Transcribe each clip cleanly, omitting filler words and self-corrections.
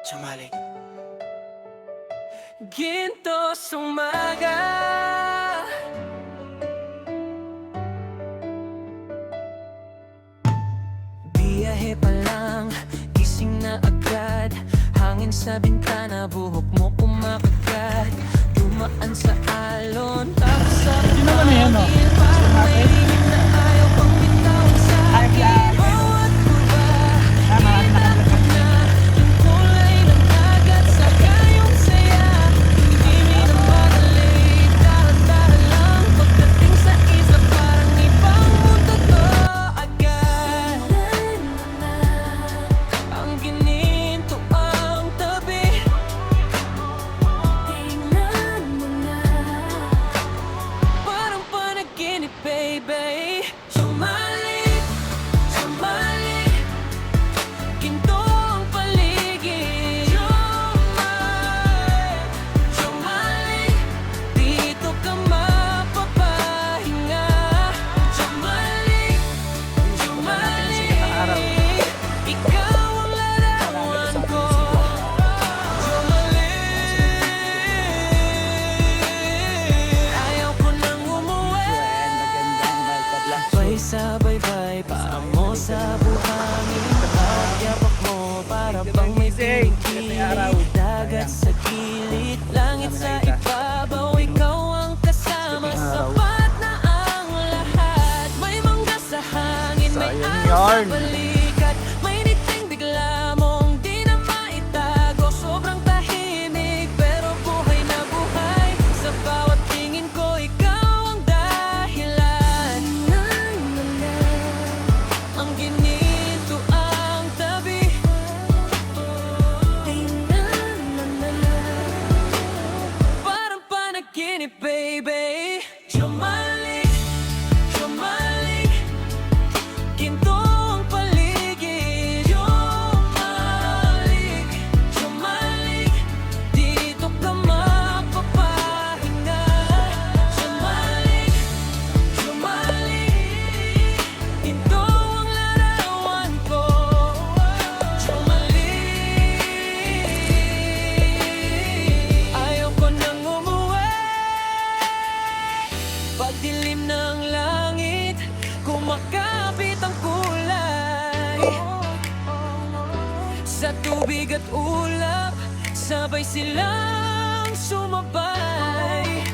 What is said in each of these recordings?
Chamalik. Ginto sa umaga, biyahe pa lang, gising na agad. Hangin sa bintana, buhok mo kumakagat. Dumaan sa alon, tapos sa buhangin. Parang may lihim na ayaw pang bitawan sa akin. Bawat kurba, kita ko na yung kulay ng dagat. Saka yung saya, hindi minamadali. Dahan-dahan lang, pagdating sa isla, parang ibang mundo to agad. Ang gininto ang tabi, tingnan mo na, parang panaginip, baby. Sumalik, sumalik, ginto ang paligid. Sumalik, sumalik, dito ka mapapahinga. Sumalik, sumalik, ikaw ang larawan ko. Sumalik, ayaw ko nang umuwi. Sabay-sabay para mo sa buhangin. Bawat yapak mo para bang may pinigilid. Dagat sa gilid, langit sa ibabaw. Ikaw ang kasama, sapat na ang lahat. May mangga sa hangin, may araw sa balikat. May niting bigla mong di na maitago. Sobrang tahimik, pero buhay na buhay. Sa bawat tingin ko, ikaw ang dahilan. Ang ginito ang tabi, parang panaginip, baby. Sumalik, sumalik, ginto ang paligid. Sumalik, sumalik, dito ka mapapahinga. Sumalik, sumalik, ito ang larawan ko. Sumalik, ayaw ko nang umuwi. Pagdilim ng langit, kumakapit ang kulay. Sa tubig at ulap, sabay silang sumabay.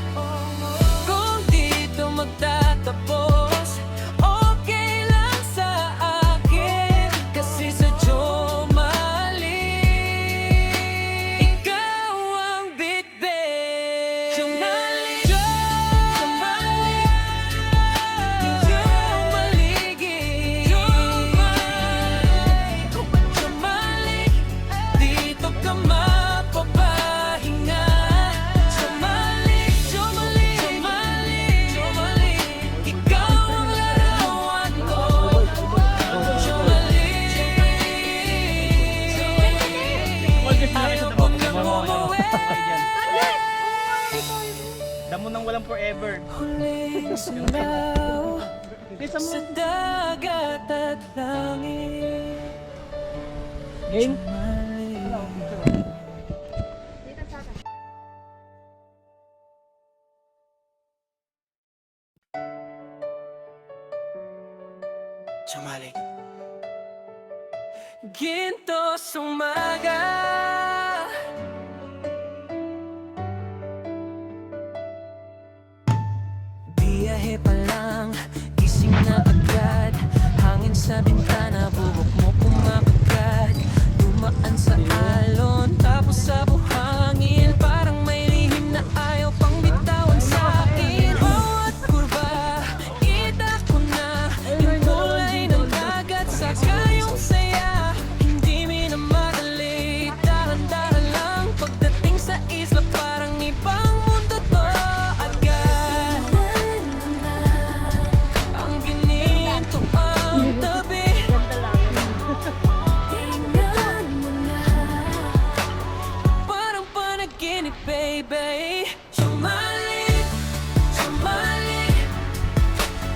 Kung dito magtatapos, okay lang sa akin. Kasi sa Jomalik, ikaw ang bitbit. Sumalik, sumalik, ginto ang paligid. Sumalik, dito ka mapapahinga. Sumalik, sumalik, sumalik, sumalik, ikaw ang larawan ko. Sumalik, ayaw ko nang umuwi. Damo nang walang forever. Huling silaw sa dagat at langit. Game? Chamalik. Ginto sa umaga, biyahe pa lang, gising na agad. Hangin sa bintana, buhok mo kumakagat. Dumaan sa alon, tapos sa buhangin. Parang may lihim na ayaw pang bitawan sa akin. Bawat kurba, kita ko na yung kulay ng dagat. Saka yung saya, hindi minamadali. Dahan-dahan lang, pagdating sa isla, parang ibang mundo to agad. Ang gininto ang tabi, parang panaginip, baby. Sumalik, sumalik,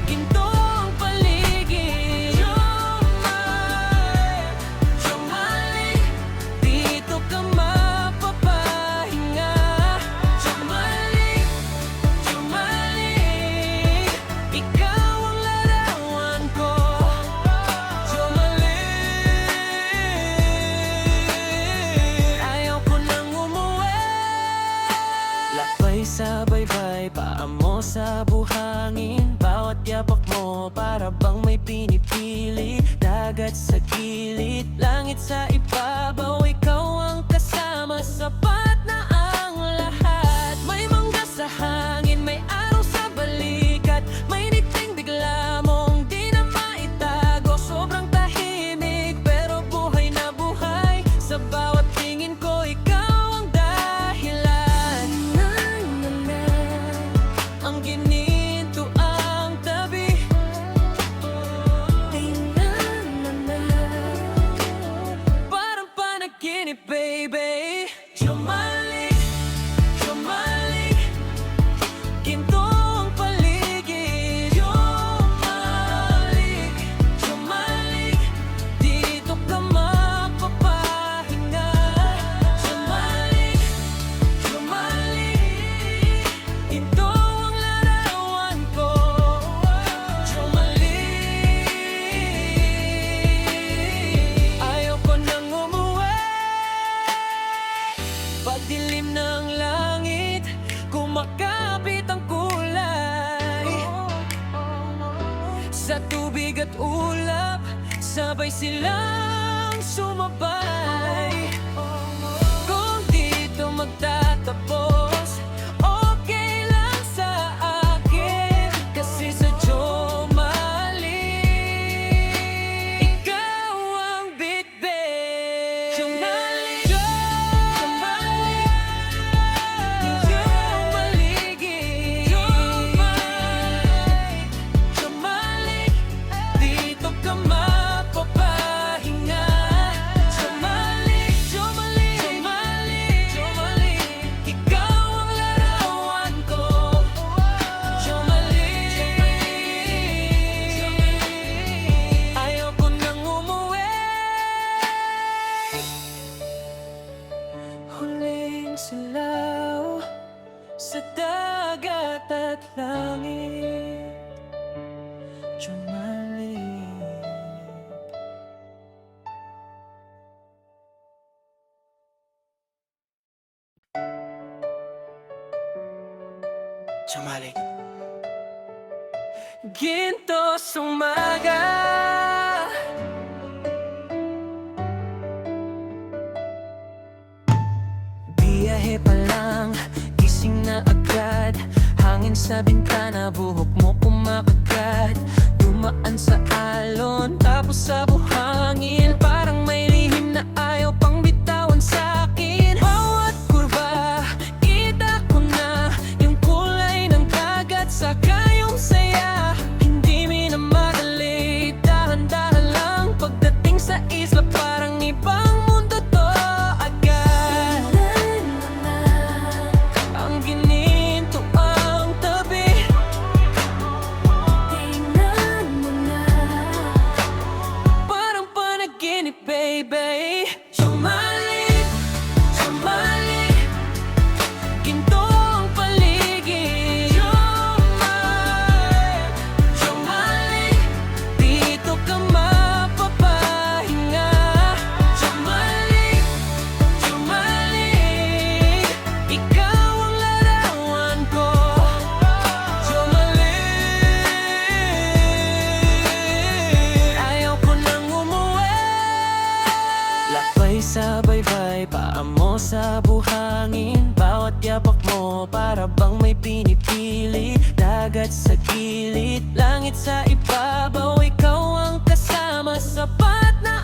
ginto ang paligid. Sumalik, mo, para bang may pinipili. Dagat sa gilid, langit sa ibabaw, ikaw ang kasama, sapat na ang lahat. May mangga sa hangin, may araw sa balikat, may niting bigla mong di na maitago. Sobrang tahimik pero buhay na buhay, sa bawat tingin ko ikaw ang dahilan. Ang gininto ang tabi, parang panaginip, baby. Jumalik, jumalik, ginto ang paligid. Jumalik, jumalik, dito ka mapapahinga. Jumalik, jumalik, ito ang larawan ko. Jumalik, ayaw ko nang umuwi. Pagdilim ng langit, kumakapit ang kulay. Sa tubig at ulap, sabay silang sumabay. Kung dito magtatapos, okay lang sa akin. Kasi sa Jumalik, ikaw ang bitbit. Jumalik, jumalik, jumaligid. Jumalik, dito ka mapapahinga. Jumalik, jumalik, jumalik, jumalik, ikaw ang larawan ko. Jumalik, ayaw ko nang umuwi. Huling silaw sa dagat at langit. Jumalik. Jumalik. Ginto sa umaga, biyahe pa lang, gising na agad. Hangin sa bintana, buhok mo kumakagat. Dumaan sa alon, tapos sa buhangin, parang may lihim na ayaw pang bitawan sa'kin. Bawat kurba, kita ko na yung kulay ng dagat, saka yung saya. Hindi minamadali, dahan-dahan lang. Pagdating sa isla, parang ibang mundo to agad. Ang gininto ang tabi, parang panaginip, baby. Jumalik, jumalik, ginto ang paligid. Jumalik, jumalik, dito ka mapapahinga. Jumalik, jumalik, ikaw ang larawan ko. Jumalik, ayaw ko nang umuwi. Lakbay sa baybay, paa mo sa buhangin. Bawat yapak mo, para bang may pinipili. Dagat sa gilid, langit sa ibabaw, ikaw ang kasama, sapat na